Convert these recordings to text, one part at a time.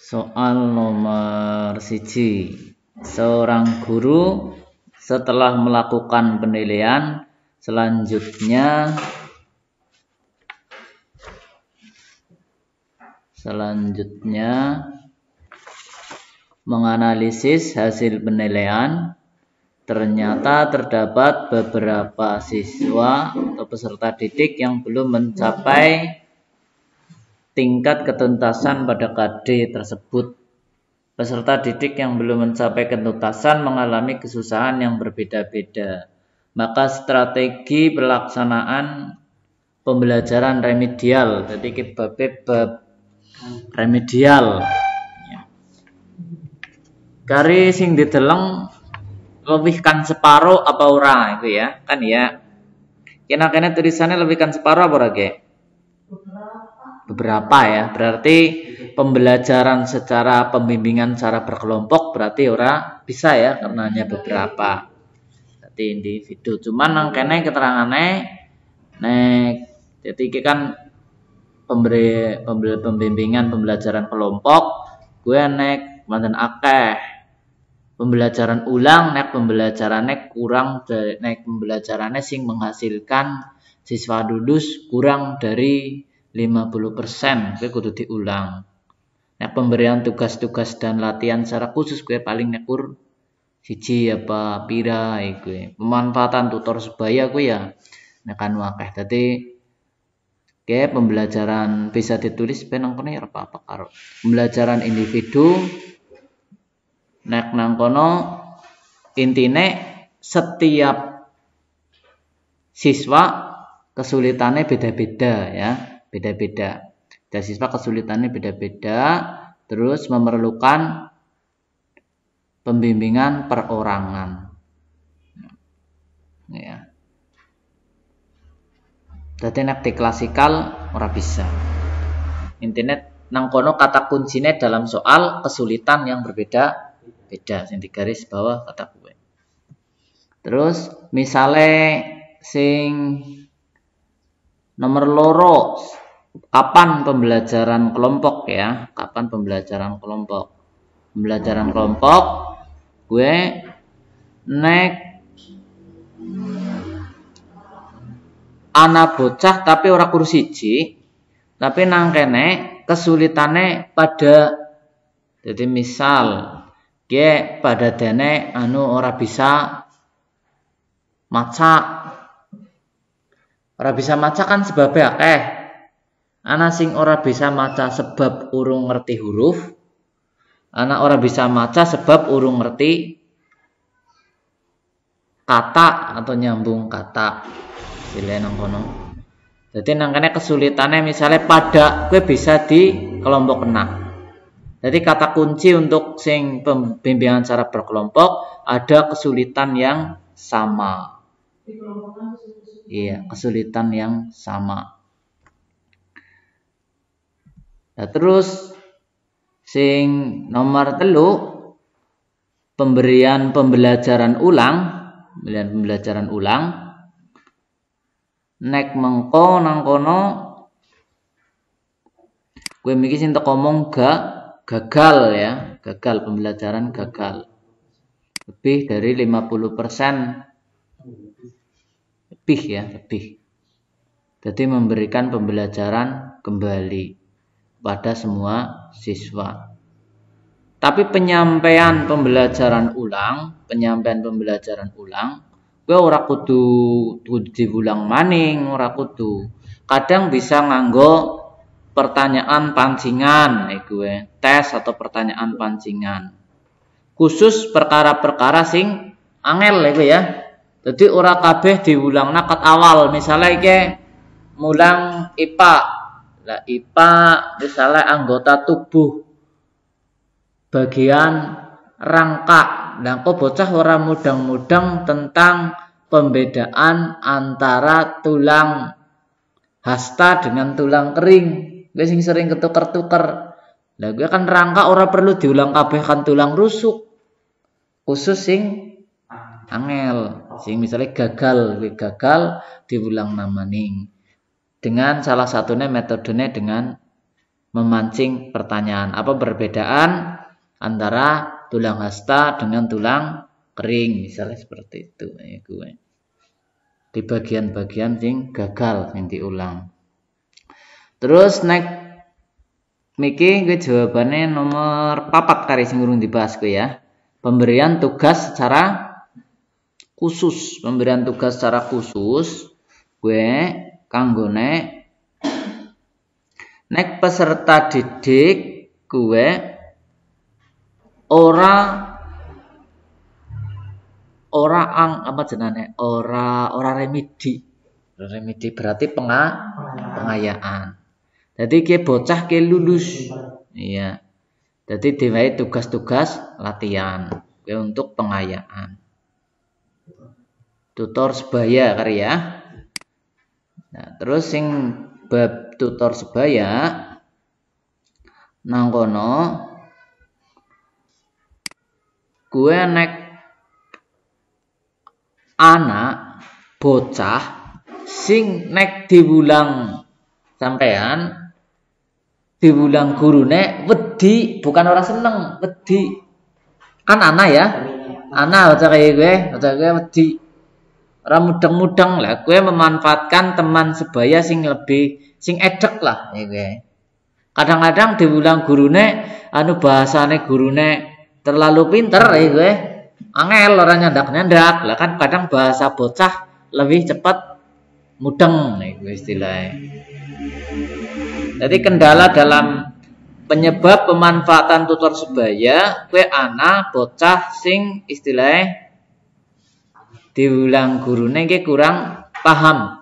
Soal nomor 1. Seorang guru setelah melakukan penilaian selanjutnya menganalisis hasil penilaian. Ternyata terdapat beberapa siswa atau peserta didik yang belum mencapai tingkat ketuntasan pada KD tersebut. Peserta didik yang belum mencapai ketuntasan mengalami kesusahan yang berbeda-beda. Maka strategi pelaksanaan pembelajaran remedial. Jadi bab remedial. Kari sing diteleng lebihkan separuh apa ora itu ya. Kan ya. Kena tulisannya lebihkan separuh apa ora, Ge? Beberapa ya. Berarti pembelajaran secara pembimbingan secara berkelompok berarti ora bisa ya karena hanya beberapa. Berarti individu. Cuman nang kene keterangane nek jadi kan pembimbingan pembelajaran kelompok gue nek manten akeh. Pembelajaran ulang nek pembelajarannya kurang nek pembelajarannya sing menghasilkan siswa lulus kurang dari 50%, gue kudu diulang. Nek pemberian tugas-tugas dan latihan secara khusus gue paling nekur siji apa pira gue. Pemanfaatan tutor sebaya gue ya nekan wakeh. Dadi gue pembelajaran bisa ditulis penang kono ya apa karo. Pembelajaran individu nek nang kono intine setiap siswa kesulitannya beda-beda ya, beda-beda. Dan siswa kesulitannya beda-beda, terus memerlukan pembimbingan perorangan. Ya. Jadi nek di klasikal ora bisa. Intine nang kono kata kuncinya dalam soal kesulitan yang berbeda. Beda sing digaris bawah kata gue. Terus misale sing nomor loro kapan pembelajaran kelompok ya? Kapan pembelajaran kelompok? Pembelajaran kelompok gue nek ana bocah tapi ora kur siji tapi nang kene kesulitane pada jadi misal ge pada dene ora bisa maca. Ora bisa maca kan sebabnya akeh. Ana sing ora bisa maca sebab urung ngerti huruf. Ana ora bisa maca sebab urung ngerti kata atau nyambung kata. Sile nang kono. Jadi nang kene kesulitannya misalnya pada gue bisa di kelompok kena. Jadi kata kunci untuk sing pembimbingan secara berkelompok ada kesulitan yang sama. Iya, kesulitan yang sama. Nah, terus sing nomor 3 pembelajaran ulang. Nek mengko nang kono gue mikir sing teko ngomong gagal ya, pembelajaran gagal. Lebih dari 50% lebih. Jadi memberikan pembelajaran kembali pada semua siswa. Tapi penyampaian pembelajaran ulang, gue ora kudu diulang maning, ora kudu. Kadang bisa nganggo pertanyaan pancingan gue, tes atau pertanyaan pancingan. Khusus perkara-perkara sing angel ya. Jadi ora kabeh diulang nakat awal. Misalnya iki mulang IPA. Lah IPA misalnya anggota tubuh bagian rangka. Lah kok bocah ora mudang-mudang tentang pembedaan antara tulang hasta dengan tulang kering. Gue sing sering ketuker-tuker. Lah gue kan rangka ora perlu diulang kabeh kan tulang rusuk. Khusus sing angel, sing misalnya gagal diulang namaning. Dengan salah satunya metodenya dengan memancing pertanyaan. Apa perbedaan antara tulang hasta dengan tulang kering, misalnya seperti itu ya gue. Di bagian-bagian sing gagal yang diulang. Terus next miki gue jawabannya nomor 4 kali sing urung dibahas gue ya. Pemberian tugas secara khusus. Pemberian tugas secara khusus gue kanggone nek peserta didik gue ora apa jenenge? Ora remedi. Remedi berarti pengayaan. Jadi ke bocah ke lulus. Iya. Jadi diwai tugas-tugas latihan untuk pengayaan. Tutor sebaya kali ya. Nah, terus sing bab tutor sebaya nang kono gue nek anak bocah sing nek diwulang sampean diwulang gurune wedi, bukan orang seneng, wedi. Kan anak ya. Anak bocah kayak gue wedi. Ora mudeng-mudeng lah, gue memanfaatkan teman sebaya sing edek lah ya gue. Kadang-kadang diwulang gurune bahasane gurune terlalu pinter ya gue. Angel orang nyandak-nyandak lah kan, kadang bahasa bocah lebih cepat mudeng ya gue istilahnya. Jadi kendala dalam penyebab pemanfaatan tutor sebaya gue anak bocah sing istilahnya diulang gurune ke kurang paham.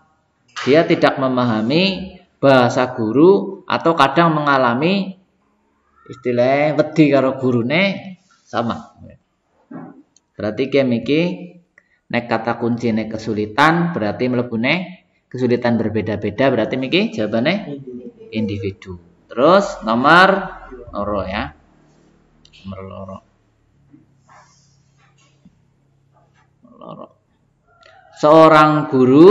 Dia tidak memahami bahasa guru atau kadang mengalami istilahnya wedi karo gurune sama. Berarti kayak miki nek kata kunci nek kesulitan berarti mlebune kesulitan berbeda-beda, berarti miki jawabannya individu. Terus nomor loro ya. Nomor loro. Seorang guru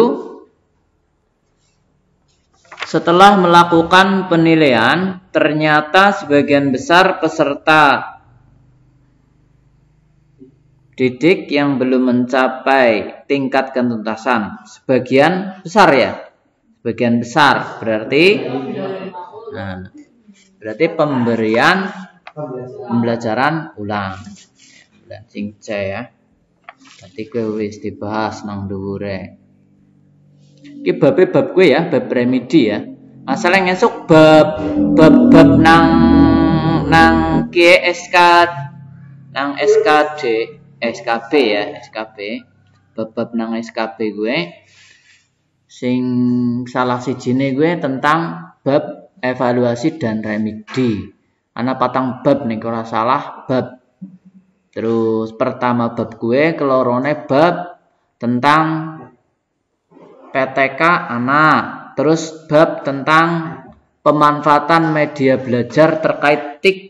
setelah melakukan penilaian ternyata sebagian besar peserta didik yang belum mencapai tingkat ketuntasan. Sebagian besar ya. Sebagian besar berarti pemberian pembelajaran ulang. Dan sing C ya. Berarti gue wis dibahas nang dhuwure. Iki bab gue ya, bab remedi ya. Masalah ngesuk bab nang SK nang SKB ya, SKB. Bab nang SKB gue sing salah sijine gue tentang bab evaluasi dan remedi. Ana patang bab nih kalau salah bab. Terus pertama bab gue kelorone bab tentang PTK anak. Terus bab tentang pemanfaatan media belajar terkait TIK.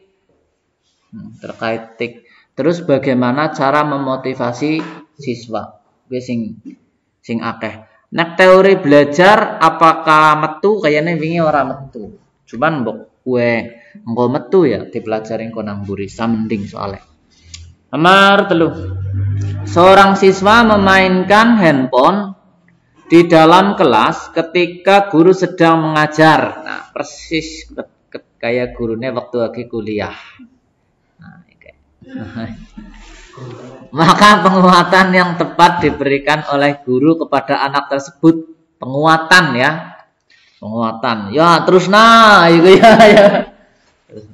Terus bagaimana cara memotivasi siswa. Gue sing akeh. Nek teori belajar apakah metu kayaknya wingi ora metu. Cuman mbok gue engko metu ya dipelajari engko nang mburi samending soalnya. Nomor 3. Seorang siswa memainkan handphone di dalam kelas ketika guru sedang mengajar. Nah, persis kayak gurunya waktu lagi kuliah. Nah, okay. Maka penguatan yang tepat diberikan oleh guru kepada anak tersebut. Penguatan ya. Penguatan. Ya, terus gitu ya. Terus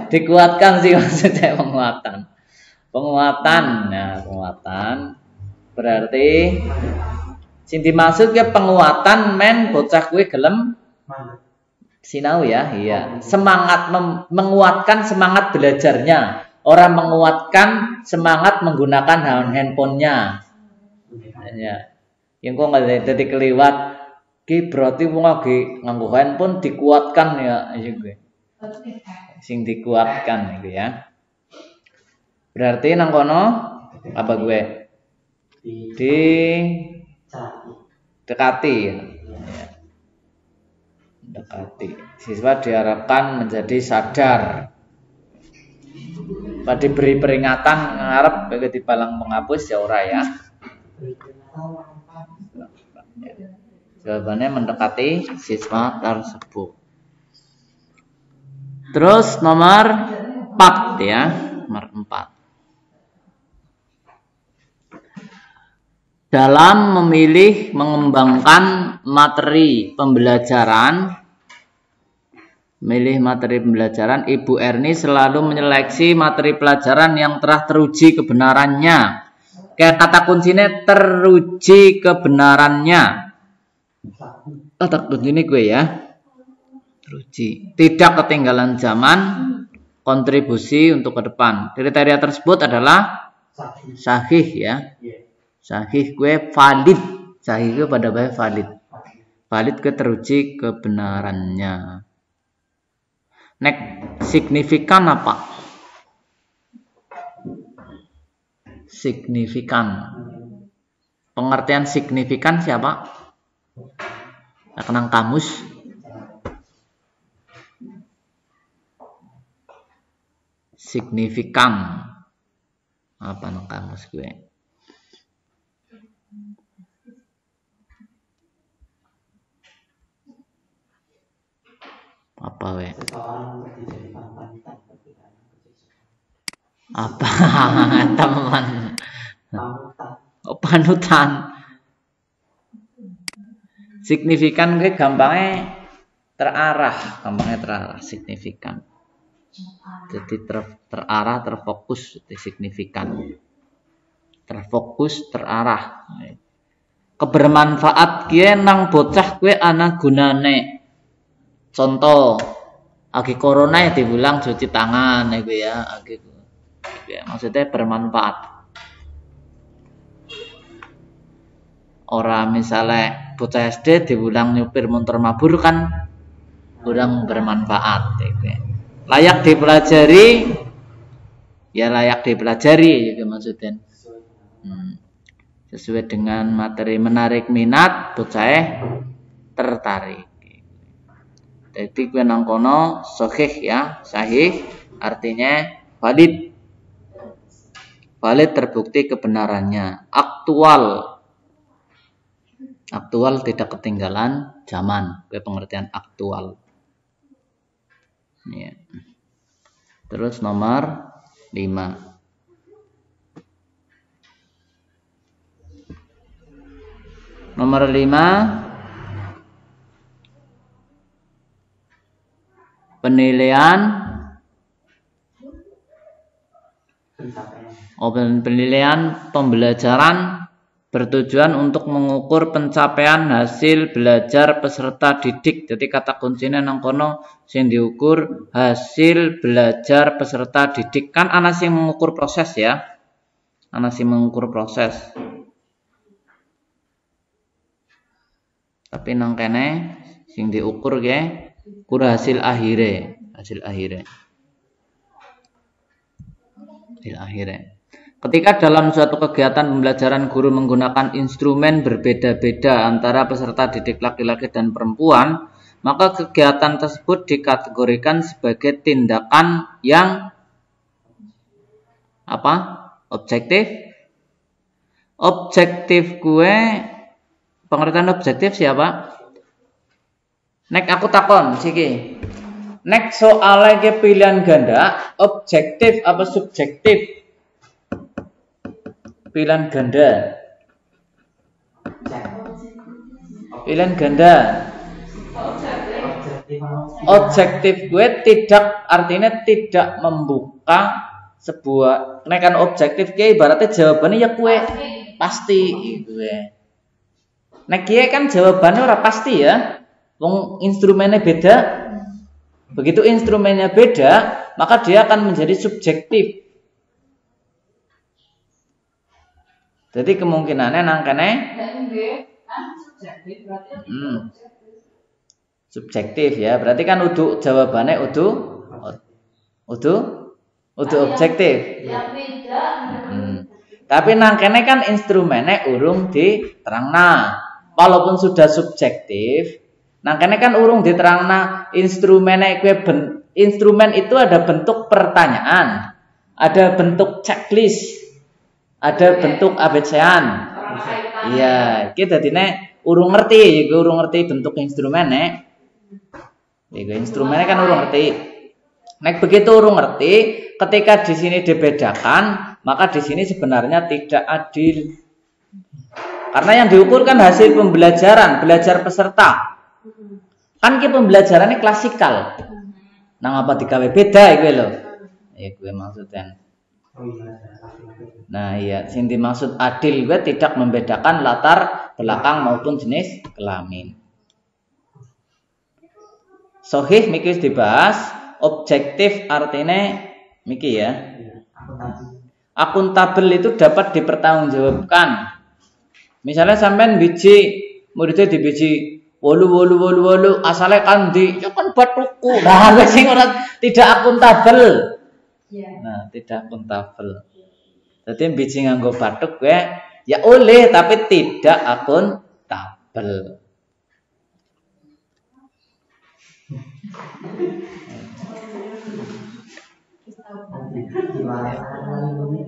dikuatkan sih maksudnya penguatan. Nah, penguatan berarti sing dimaksud ke penguatan men bocah kuwi gelem sinau ya. Iya. Semangat menguatkan semangat belajarnya. Orang menguatkan semangat menggunakan handphonenya. Ya. Yang kok nggak jadi keliwat, ki berarti wong lagi nganggo handphone dikuatkan ya, gue. Sing dikuatkan gitu ya. Berarti nang kono apa gue? Di dekati ya. Mendekati. Siswa diharapkan menjadi sadar. Pada diberi peringatan ngarep begitu palang menghapus ya ora ya. Jawabannya mendekati siswa tersebut. Terus nomor 4 ya, nomor 4. Dalam memilih mengembangkan materi pembelajaran, Ibu Erni selalu menyeleksi materi pelajaran yang telah teruji kebenarannya. Kayak kata kuncinya teruji kebenarannya. Kata kuncinya gue ya. Teruji. Tidak ketinggalan zaman, kontribusi untuk ke depan. Kriteria tersebut adalah sahih ya. Sahih gue valid. Sahih gue pada bahasa valid. Valid gue teruji kebenarannya. Signifikan apa? Signifikan. Pengertian signifikan siapa? Kenang kamus. Signifikan. Apa nang kamus gue? Apa we? Apa teman? Oh, panutan. Signifikan gue gampangnya terarah, signifikan. Jadi terarah, terfokus, signifikan. Terfokus, terarah. Kebermanfaat gue nang bocah gue ana gunane. Contoh, agi corona ya dibilang cuci tangan ya, maksudnya bermanfaat. Orang misalnya bocah SD dibilang nyupir motor mabur kan kurang bermanfaat. Layak dipelajari, ya layak dipelajari gitu maksudnya. Sesuai dengan materi menarik minat, bocah tertarik. Jadi gue nang kono sahih ya, sahih artinya valid. Valid terbukti kebenarannya. Aktual tidak ketinggalan zaman. Gue pengertian aktual. Ya. Terus nomor 5. Nomor 5. Penilaian pembelajaran bertujuan untuk mengukur pencapaian hasil belajar peserta didik. Jadi kata kuncinya nang kono sing diukur hasil belajar peserta didik. Kan ana sing mengukur proses ya. Ana sing mengukur proses. Tapi nang kene sing diukur ge ukur hasil akhirnya. Ketika dalam suatu kegiatan pembelajaran guru menggunakan instrumen berbeda-beda antara peserta didik laki-laki dan perempuan, maka kegiatan tersebut dikategorikan sebagai tindakan yang apa? Objektif. Objektif gue, pengertian objektif siapa? Nek aku takon siki. Nek soalnya ke pilihan ganda, objektif apa subjektif? Pilihan ganda. Pilihan ganda. Objektif gue tidak artinya tidak membuka sebuah. Nek kan objektif gue ibaratnya jawabannya ya gue pasti gue. Nek gue kan jawabannya ora pasti ya. Wong instrumennya beda. Begitu instrumennya beda, maka dia akan menjadi subjektif. Jadi kemungkinannya nang kene subjektif ya. Berarti kan jawabannya objektif. Tapi nang kene kan instrumennya urung diterangna. Walaupun sudah subjektif, Nah, kene kan urung diterangna instrumene kuwi instrumen itu ada bentuk pertanyaan, ada bentuk checklist, ada bentuk ABC-an. Iya, iki dadine urung ngerti, urung ngerti bentuk instrumen nek. Iku instrumennya kan urung ngerti. Nek begitu urung ngerti, ketika di sini dibedakan, maka di sini sebenarnya tidak adil. Karena yang diukur kan hasil pembelajaran, belajar peserta. Kan ki pembelajarannya klasikal. Nang apa digawe beda iku lho. Iku maksudnya. Nah, iya, sing dimaksud adil gue tidak membedakan latar belakang maupun jenis kelamin. Sahih miki dibahas, objektif artinya miki ya. Akuntabel itu dapat dipertanggungjawabkan. Misalnya sampean biji muridnya di biji wolu asale kandi ya kan batuku. Nah, sing ora tidak akuntabel. Nah, tidak akuntabel. Jadi biji nganggo batuk gue ya oleh tapi tidak akuntabel.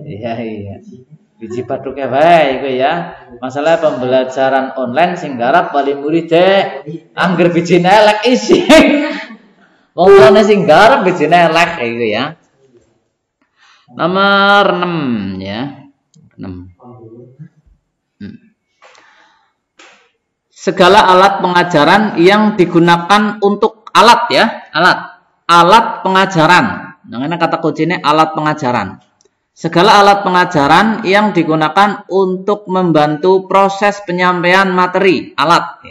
Iya. Biji batuknya baik gue ya. Masalah pembelajaran online sing garap wali muridé angger bijine elek isi. Wong sing garap bijine elek iku ya. Nomor 6 ya. 6. Segala alat pengajaran yang digunakan untuk alat ya, alat pengajaran. Nah, kata kuncinya alat pengajaran. Segala alat pengajaran yang digunakan untuk membantu proses penyampaian materi, alat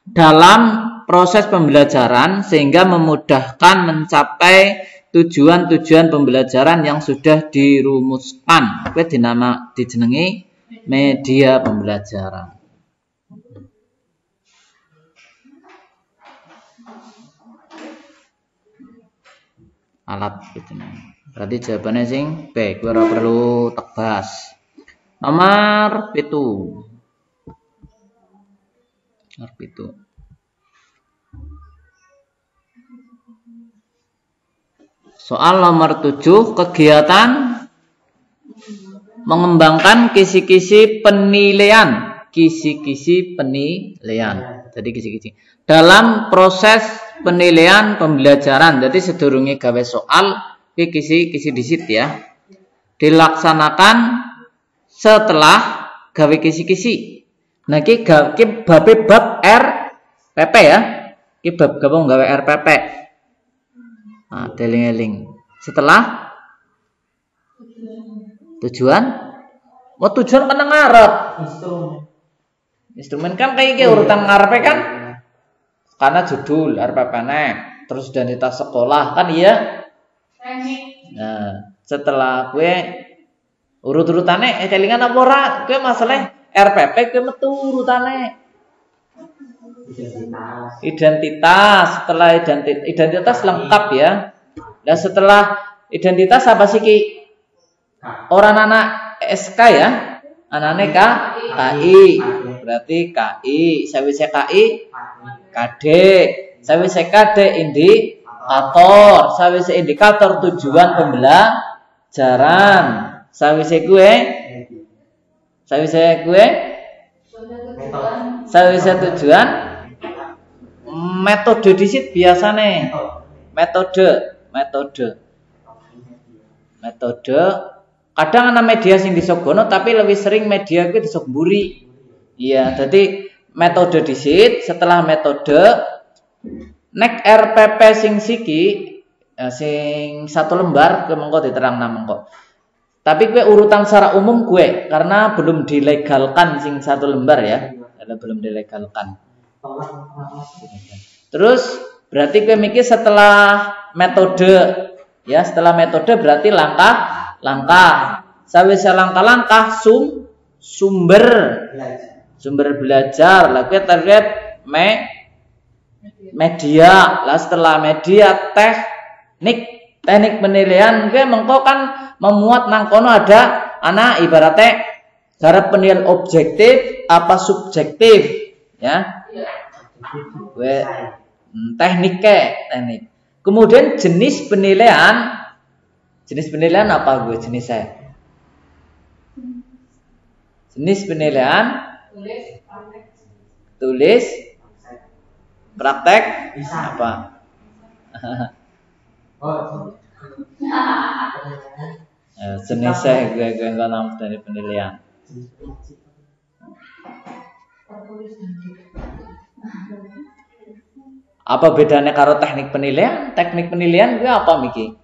dalam proses pembelajaran sehingga memudahkan mencapai tujuan-tujuan pembelajaran yang sudah dirumuskan. Kuwi dijenengi media pembelajaran. Alat gitu. Berarti jawabannya sing B, kuwi ora perlu tegas. Nomor 7. Nomor 7. Soal nomor 7, kegiatan mengembangkan kisi-kisi penilaian. Kisi-kisi penilaian. Jadi kisi-kisi. Dalam proses penilaian pembelajaran. Jadi sedurunge gawe soal kisi disit ya. Dilaksanakan setelah gawe kisi-kisi. Nah iki bab RPP ya. Iki bab gabung gawe RPP. Nah, deling-eling. Setelah tujuan tujuan kan ngarep. Instrumen kan kayak iki urutan ngarepe kan. Karena judul RPP-ne, terus identitas sekolah kan iya. Nah, setelah gue urut-urutane kelingan apa ora? Gue masalah RPP gue metu urutane. Identitas. Setelah identitas lengkap ya. Dan setelah identitas apa sih ki? Orang anak SK ya. Anane KI. Berarti KI. Sawise KI KD. Sawise KD indikator. Sawise indikator tujuan pembelajaran. Sawise tujuan metode disit biasane. Metode. Kadang ana media sing disogono tapi lebih sering media kuwi disok mburi. Iya, jadi metode disit, setelah metode nek RPP sing siki sing satu lembar kowe mengko diterangna mengko. Tapi kowe urutan secara umum kowe karena belum dilegalkan sing satu lembar ya. Karena belum dilegalkan. Terus berarti kowe mikir setelah metode ya, setelah metode berarti langkah. Sawise langkah-langkah sumber belajar. Lah kowe terlihat media. Lah setelah media teknik penilaian kowe mengko kan memuat nang kono ada ana ibaratnya cara penilaian objektif apa subjektif ya. Gue teknik. Kemudian jenis penilaian apa gue jenisnya? Jenis penilaian tulis, praktek, apa? Jenisnya gue nggak dari penilaian. Apa bedanya karo teknik penilaian? Teknik penilaian gue apa Miki?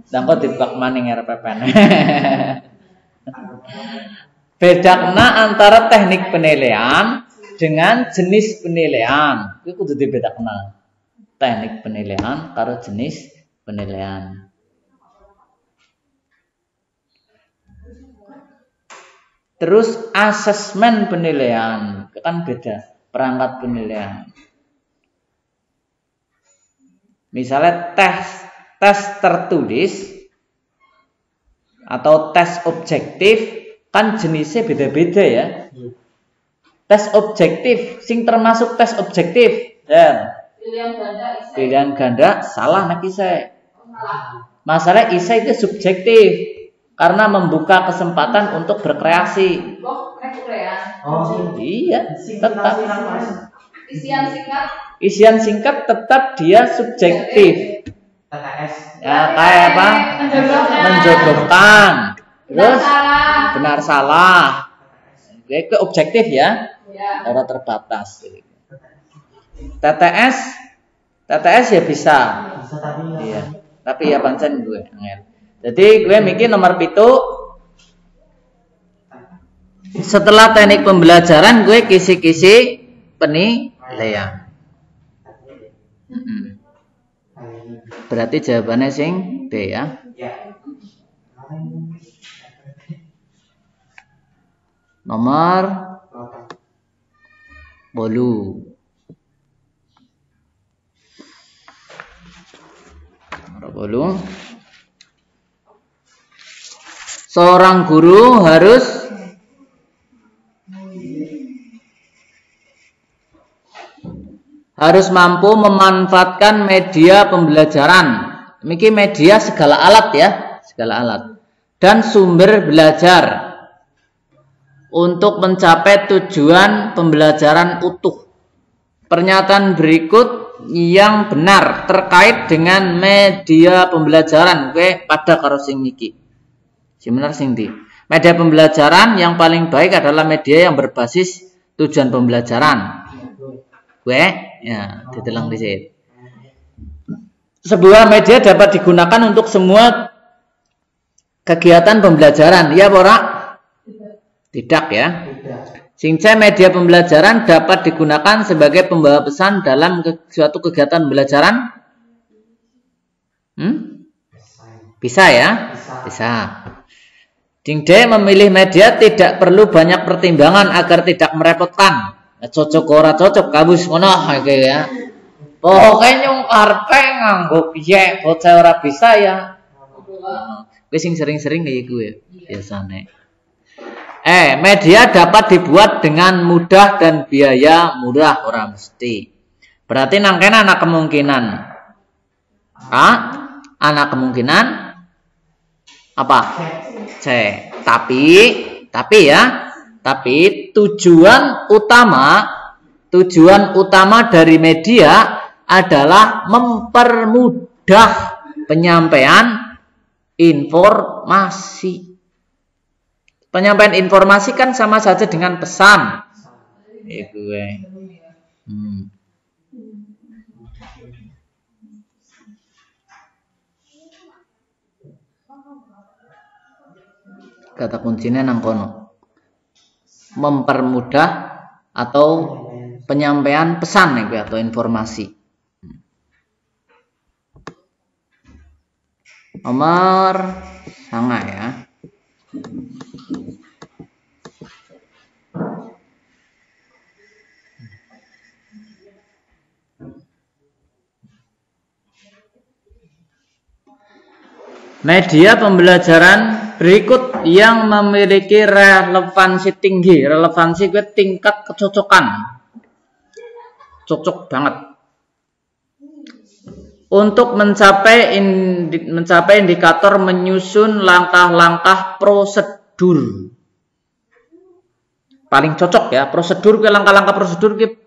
Dan kok dibak maning RPPN. Bedakna antara teknik penilaian dengan jenis penilaian. Itu kudu dibedakna. Teknik penilaian karo jenis penilaian. Terus asesmen penilaian, itu kan beda perangkat penilaian. Misalnya tes tertulis atau tes objektif kan jenisnya beda-beda ya. Tes objektif, sing termasuk tes objektif dan pilihan ganda salah nak isai. Masalah isai itu subjektif karena membuka kesempatan untuk berkreasi. Iya, tetap. Isian singkat tetap dia subjektif. Ya kayak apa? Menjodohkan. Terus benar salah. Itu objektif ya. Secara terbatas. TTS ya bisa. Iya. Tapi ya pancen gue. Jadi gue mikir nomor 7. Setelah teknik pembelajaran gue kisi-kisi penilaian. Berarti jawabannya sing D ya. Nomor 8. Seorang guru harus mampu memanfaatkan media pembelajaran. Ini media segala alat ya, segala alat. Dan sumber belajar untuk mencapai tujuan pembelajaran utuh. Pernyataan berikut yang benar terkait dengan media pembelajaran. Oke, pada karo sing iki. Sing bener sing ndi? Media pembelajaran yang paling baik adalah media yang berbasis tujuan pembelajaran. Gue ya, ditelang dhisik. Sebuah media dapat digunakan untuk semua kegiatan pembelajaran. Ya, ora? Tidak ya. Singce media pembelajaran dapat digunakan sebagai pembawa pesan dalam suatu kegiatan pembelajaran? Bisa ya? Bisa. Dingde memilih media tidak perlu banyak pertimbangan agar tidak merepotkan. Cocok ora cocok kabus ngono iki ya. Pokoke nyung karepe nganggo piye bocah ora bisa ya. Wis sing sering-sering kaya gue biasane. Media dapat dibuat dengan mudah dan biaya murah ora mesti. Berarti nang kene ana kemungkinan. Ana kemungkinan apa? C. Tapi tujuan utama dari media adalah mempermudah penyampaian informasi. Penyampaian informasi kan sama saja dengan pesan. Kata kuncinya nang kono. Mempermudah atau penyampaian pesan atau informasi. Nomor sangat ya. Media pembelajaran berikut yang memiliki relevansi tinggi. Relevansi gue tingkat kecocokan. Cocok banget. Untuk mencapai indikator menyusun langkah-langkah prosedur. Paling cocok ya, prosedur ke langkah-langkah prosedur ke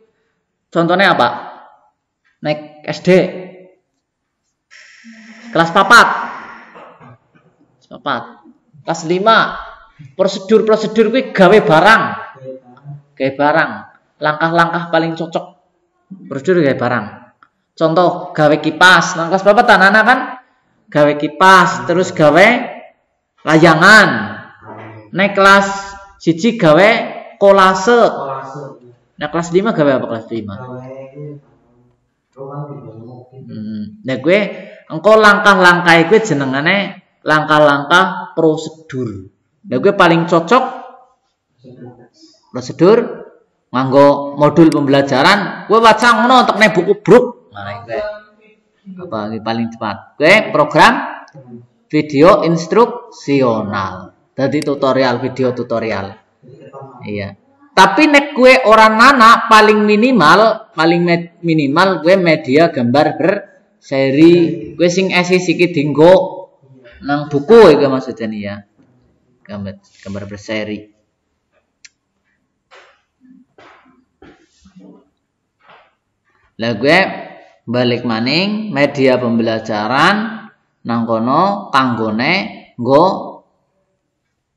contohnya apa? Naik SD. Kelas 4. Kelas 5. Prosedur gue gawe barang. Langkah-langkah paling cocok. Prosedur gawe barang. Contoh gawe kipas. Nang kelas berapa tanana kan? Gawe kipas, terus gawe layangan. Naik kelas 1 gawe kolase. Nah kelas 5 gawe apa kelas 5? Nah gue engko langkah-langkah gue jenengane langkah-langkah prosedur. Nah gue paling cocok prosedur nganggo modul pembelajaran. Gue baca ngono untuk nek buku bruk. Nah gue apa paling cepat. Gue program video instruksional. Jadi tutorial, video tutorial. Iya. Tapi nek gue orang nana paling minimal gue media gambar berseri. Gue sing esi sikit dinggo nang buku itu maksudnya nih ya. Gambar berseri. Lah gue balik maning media pembelajaran nang kono kanggone nggo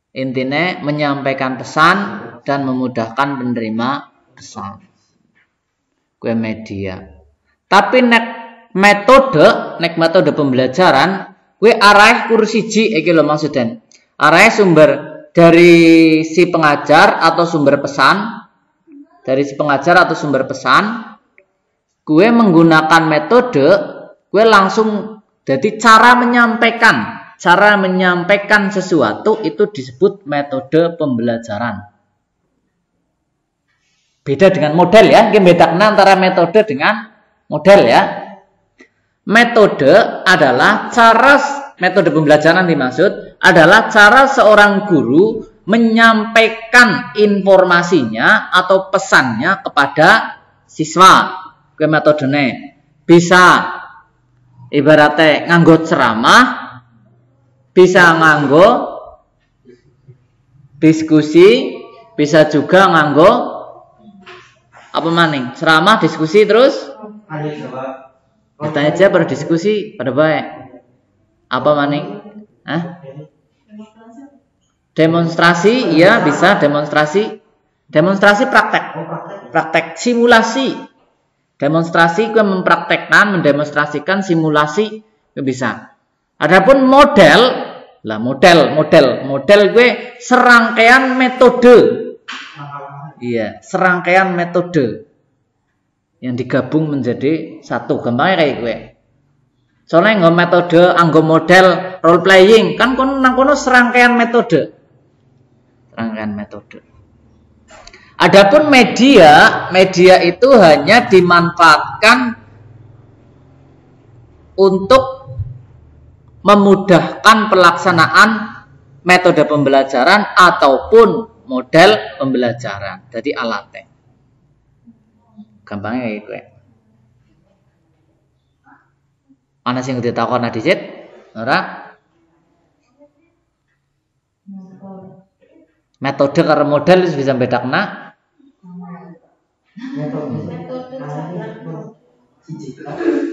intine menyampaikan pesan dan memudahkan penerima pesan. Gue media. Tapi nek metode pembelajaran gue arah kursi iki lho maksudnya. Arah sumber dari si pengajar atau sumber pesan. Dari si pengajar atau sumber pesan. Gue menggunakan metode, gue langsung jadi cara menyampaikan sesuatu itu disebut metode pembelajaran. Beda dengan model ya, ini bedakan antara metode dengan model ya. Metode adalah metode pembelajaran dimaksud adalah cara seorang guru menyampaikan informasinya atau pesannya kepada siswa. Gue metodene bisa ibaratnya nganggo ceramah, bisa nganggo diskusi, bisa juga nganggo apa maning? Ceramah, diskusi terus bertanya aja pada diskusi pada baik. Apa maning? Demonstrasi, iya bisa demonstrasi. Demonstrasi praktek simulasi. Demonstrasi gue mendemonstrasikan simulasi gue bisa. Adapun model gue serangkaian metode. Iya, serangkaian metode yang digabung menjadi satu. Gampangnya kayak gue. Soalnya nggo metode, anggo model role playing kan kono serangkaian metode. Adapun media itu hanya dimanfaatkan untuk memudahkan pelaksanaan metode pembelajaran ataupun model pembelajaran. Jadi alatnya. Gampangnya kayak gue. Ana sing ditakon dicit? Ora? Metode karo model bisa bedakna.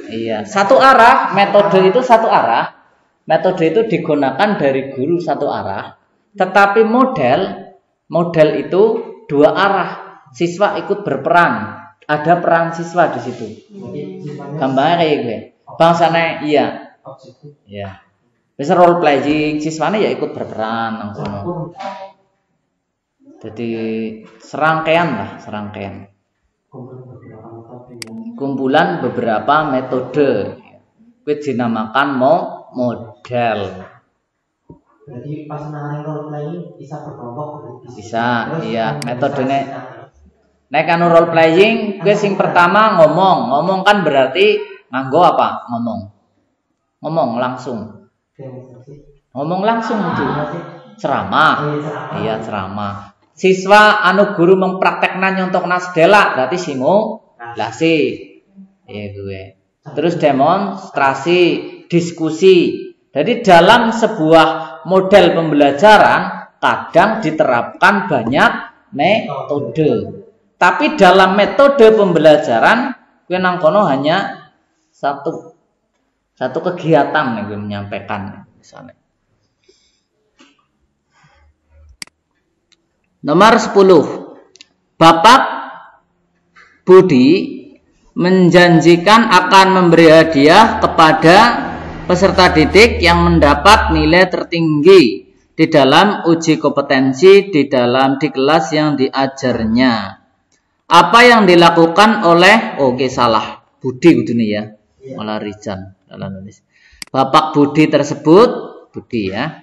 Iya, satu arah, metode itu satu arah. Metode itu digunakan dari guru satu arah. Tetapi model itu dua arah. Siswa ikut berperan. Ada peran siswa di situ. Gambarnya kayak gue. Bangsane iya. Iya. Bisa role playing, siswanya ya ikut berperan langsung. Jadi serangkaian. Kumpulan beberapa metode. Gue dinamakan model. Berarti pas nang role playing bisa berkelompok. Bisa, iya. Metodenya nek anu role playing, gue sing pertama ngomong kan berarti nganggo apa? Ngomong langsung. Ngomong langsung itu. ceramah. Iya, ceramah. Siswa anu guru mempraktekna nyontokna sedela berarti simulasi. Iya gue. Terus demonstrasi, diskusi. Jadi dalam sebuah model pembelajaran kadang diterapkan banyak metode. Tapi dalam metode pembelajaran gue nangkono hanya satu kegiatan yang gue menyampaikan misalnya. Nomor 10. Bapak Budi menjanjikan akan memberi hadiah kepada peserta didik yang mendapat nilai tertinggi di dalam uji kompetensi di kelas yang diajarnya. Apa yang dilakukan oleh salah Budi ini ya. Malah Rijan dalam nulis. Bapak Budi tersebut Budi ya.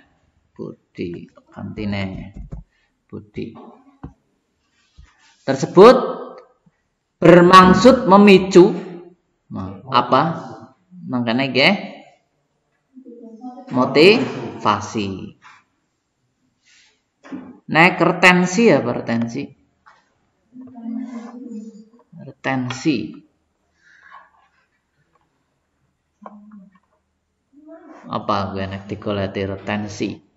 Budi kantine. Budi tersebut bermaksud memicu apa? Makanya motivasi. Naik retensi apa retensi? Retensi. Apa gue nek digoleti retensi?